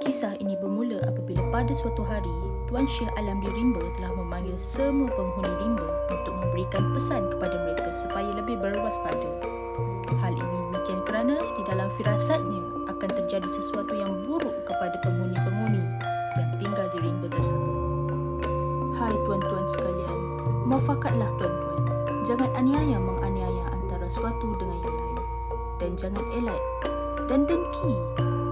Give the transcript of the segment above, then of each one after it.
Kisah ini bermula apabila pada suatu hari, Tuan Syekh Alam di Rimba telah memanggil semua penghuni Rimba untuk memberikan pesan kepada mereka supaya lebih berwaspada. Hal ini demikian kerana di dalam firasatnya akan terjadi sesuatu yang buruk kepada penghuni-penghuni yang tinggal di Rimba tersebut. Hai tuan-tuan sekalian, muafafatlah tuan-tuan. Jangan aniaya menganiaya antara suatu dengan yang lain. Dan jangan elak dan dengki.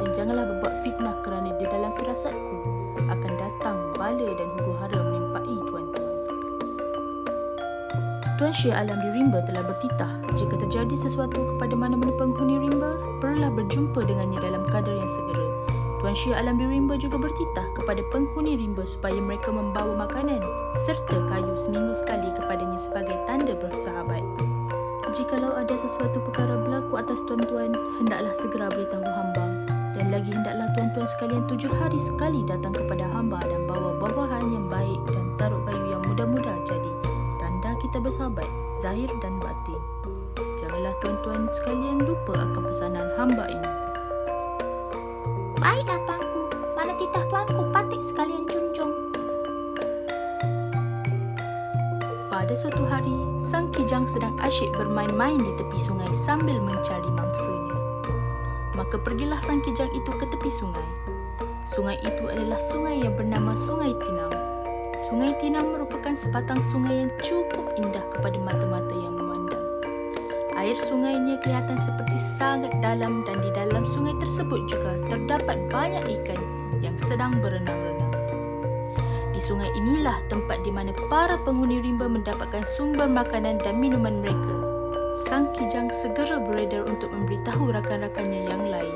Dan janganlah berbuat fitnah kerana di dalam firasatku akan datang bala dan huru-hara menimpai tuan-tuan. Tuan Syekh Alam di Rimba telah bertitah jika terjadi sesuatu kepada mana-mana penghuni Rimba, perlulah berjumpa dengannya dalam kadar yang segera. Tuan Syekh Alam di Rimba juga bertitah kepada penghuni Rimba supaya mereka membawa makanan serta kayu seminggu sekali kepadanya sebagai tanda bersahabat. Jikalau ada sesuatu perkara berlaku atas tuan-tuan, hendaklah segera beritahu hamba. Dan lagi hendaklah tuan-tuan sekalian 7 hari sekali datang kepada hamba dan bawa buah-buahan yang baik dan taruh kayu yang mudah-mudah jadi tanda kita bersahabat, zahir dan batin. Janganlah tuan-tuan sekalian lupa akan pesanan hamba ini. Baiklah tuanku, mana titah tuanku patik sekalian junjung. Pada suatu hari, sang kijang sedang asyik bermain-main di tepi sungai sambil mencari mangsanya. Maka pergilah sang kijang itu ke tepi sungai. Sungai itu adalah sungai yang bernama Sungai Tinam. Sungai Tinam merupakan sepatang sungai yang cukup indah kepada mata-mata yang memandang. Air sungainya kelihatan seperti sangat dalam dan di dalam sungai tersebut juga terdapat banyak ikan yang sedang berenang-renang. Di sungai inilah tempat di mana para penghuni Rimba mendapatkan sumber makanan dan minuman mereka. Sang kijang segera beredar untuk memberitahu rakan-rakannya yang lain.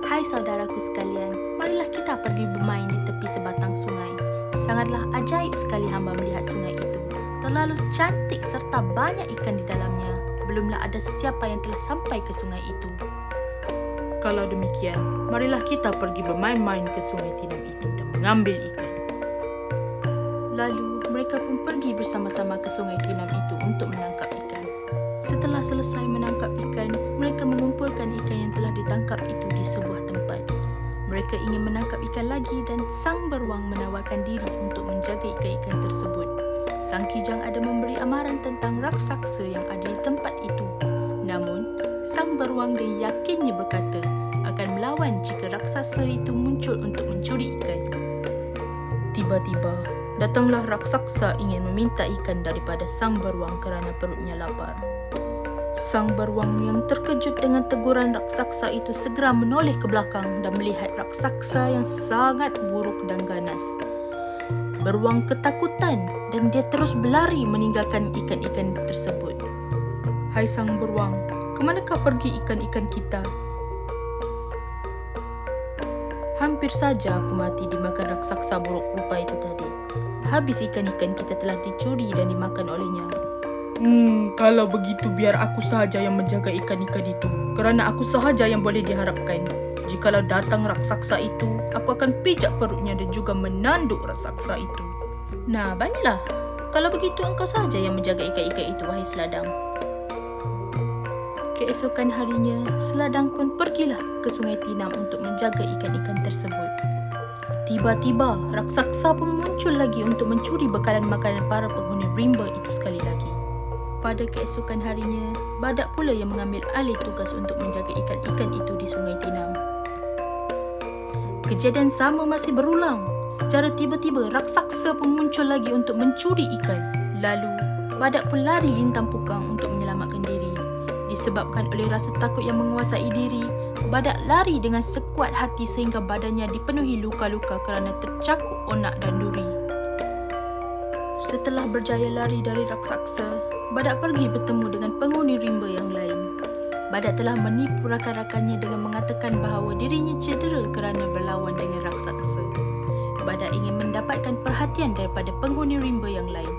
Hai saudaraku sekalian, marilah kita pergi bermain di tepi sebatang sungai. Sangatlah ajaib sekali hamba melihat sungai itu. Terlalu cantik serta banyak ikan di dalamnya. Belumlah ada sesiapa yang telah sampai ke sungai itu. Kalau demikian, marilah kita pergi bermain-main ke Sungai Tinam itu dan mengambil ikan. Lalu mereka pun pergi bersama-sama ke Sungai Tinam itu untuk menangkap ikan. Setelah selesai menangkap ikan, mereka mengumpulkan ikan yang telah ditangkap itu di sebuah tempat. Mereka ingin menangkap ikan lagi dan sang beruang menawarkan diri untuk menjaga ikan-ikan tersebut. Sang kijang ada memberi amaran tentang raksasa yang ada di tempat itu. Namun, sang beruang dengan yakinnya berkata akan melawan jika raksasa itu muncul untuk mencuri ikan. Tiba-tiba, datanglah raksasa ingin meminta ikan daripada sang beruang kerana perutnya lapar. Sang beruang yang terkejut dengan teguran raksasa itu segera menoleh ke belakang dan melihat raksasa yang sangat buruk dan ganas. Beruang ketakutan dan dia terus berlari meninggalkan ikan-ikan tersebut. Hai sang beruang, ke manakah pergi ikan-ikan kita? Hampir saja aku mati dimakan raksasa buruk rupa itu tadi. Habis ikan-ikan kita telah dicuri dan dimakan olehnya. Kalau begitu biar aku sahaja yang menjaga ikan-ikan itu. Kerana aku sahaja yang boleh diharapkan. Jikalau datang raksasa itu, aku akan pijak perutnya dan juga menanduk raksasa itu. Nah, baiklah. Kalau begitu engkau sahaja yang menjaga ikan-ikan itu, wahai Seladang. Keesokan harinya, Seladang pun pergilah ke Sungai Tinam untuk menjaga ikan-ikan tersebut. Tiba-tiba, raksasa pun muncul lagi untuk mencuri bekalan makanan para penghuni Rimba itu sekali lagi. Pada keesokan harinya, badak pula yang mengambil alih tugas untuk menjaga ikan-ikan itu di Sungai Tinam. Kejadian sama masih berulang. Secara tiba-tiba, raksasa pun muncul lagi untuk mencuri ikan. Lalu, badak pun lari lintang pukang untuk menyelamatkan diri. Disebabkan oleh rasa takut yang menguasai diri, badak lari dengan sekuat hati sehingga badannya dipenuhi luka-luka kerana tercakup onak dan duri. Setelah berjaya lari dari raksasa, badak pergi bertemu dengan penghuni Rimba yang lain. Badak telah menipu rakan-rakannya dengan mengatakan bahawa dirinya cedera kerana berlawan dengan raksasa. Badak ingin mendapatkan perhatian daripada penghuni Rimba yang lain.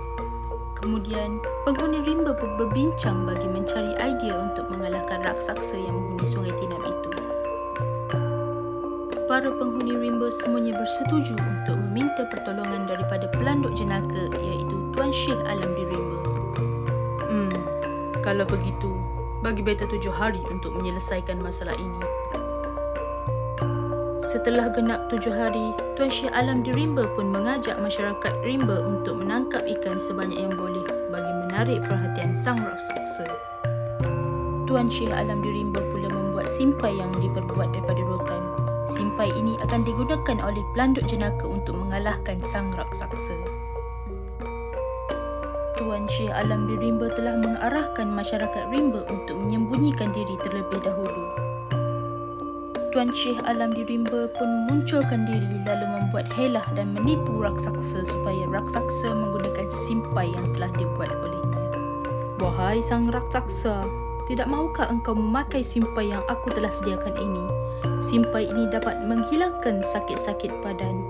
Kemudian, penghuni Rimba pun berbincang bagi mencari idea untuk mengalahkan raksasa yang menghuni Sungai Tinam itu. Para penghuni Rimba semuanya bersetuju untuk meminta pertolongan daripada pelanduk jenaka iaitu Tuan Syekh Alam di Rimba. Kalau begitu, bagi beta 7 hari untuk menyelesaikan masalah ini. Setelah genap 7 hari, Tuan Syekh Alam di Rimba pun mengajak masyarakat Rimba untuk menangkap ikan sebanyak yang boleh bagi menarik perhatian sang raksasa. Tuan Syekh Alam di Rimba pula membuat simpai yang diperbuat daripada rotan. Simpai ini akan digunakan oleh pelanduk jenaka untuk mengalahkan sang raksasa. Tuan Syekh Alam di Rimba telah mengarahkan masyarakat Rimba untuk menyembunyikan diri terlebih dahulu. Tuan Syekh Alam di Rimba pun munculkan diri lalu membuat helah dan menipu raksasa supaya raksasa menggunakan simpai yang telah dibuat olehnya. Wahai sang raksasa, tidak maukah engkau memakai simpai yang aku telah sediakan ini? Simpai ini dapat menghilangkan sakit-sakit badan.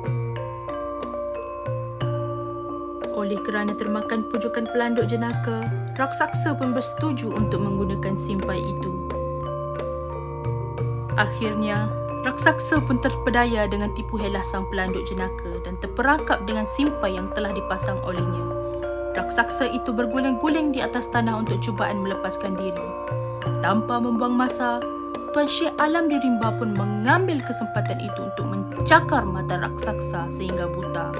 Oleh kerana termakan pujukan pelanduk jenaka, raksasa pun bersetuju untuk menggunakan simpai itu. Akhirnya, raksasa pun terpedaya dengan tipu helah sang pelanduk jenaka dan terperangkap dengan simpai yang telah dipasang olehnya. Raksasa itu berguling-guling di atas tanah untuk cubaan melepaskan diri. Tanpa membuang masa, Tuan Syekh Alam di Rimba pun mengambil kesempatan itu untuk mencakar mata raksasa sehingga buta.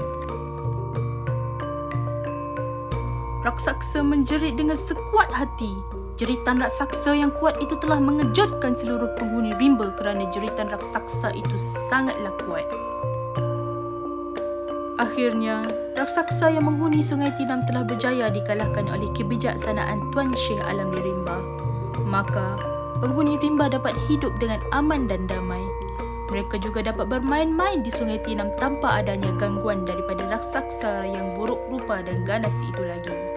Raksasa menjerit dengan sekuat hati. Jeritan raksasa yang kuat itu telah mengejutkan seluruh penghuni Rimba kerana jeritan raksasa itu sangatlah kuat. Akhirnya, raksasa yang menghuni Sungai Tinam telah berjaya dikalahkan oleh kebijaksanaan Tuan Syekh Alam di Rimba. Maka, penghuni Rimba dapat hidup dengan aman dan damai. Mereka juga dapat bermain-main di Sungai Tinam tanpa adanya gangguan daripada raksasa yang buruk rupa dan ganas itu lagi.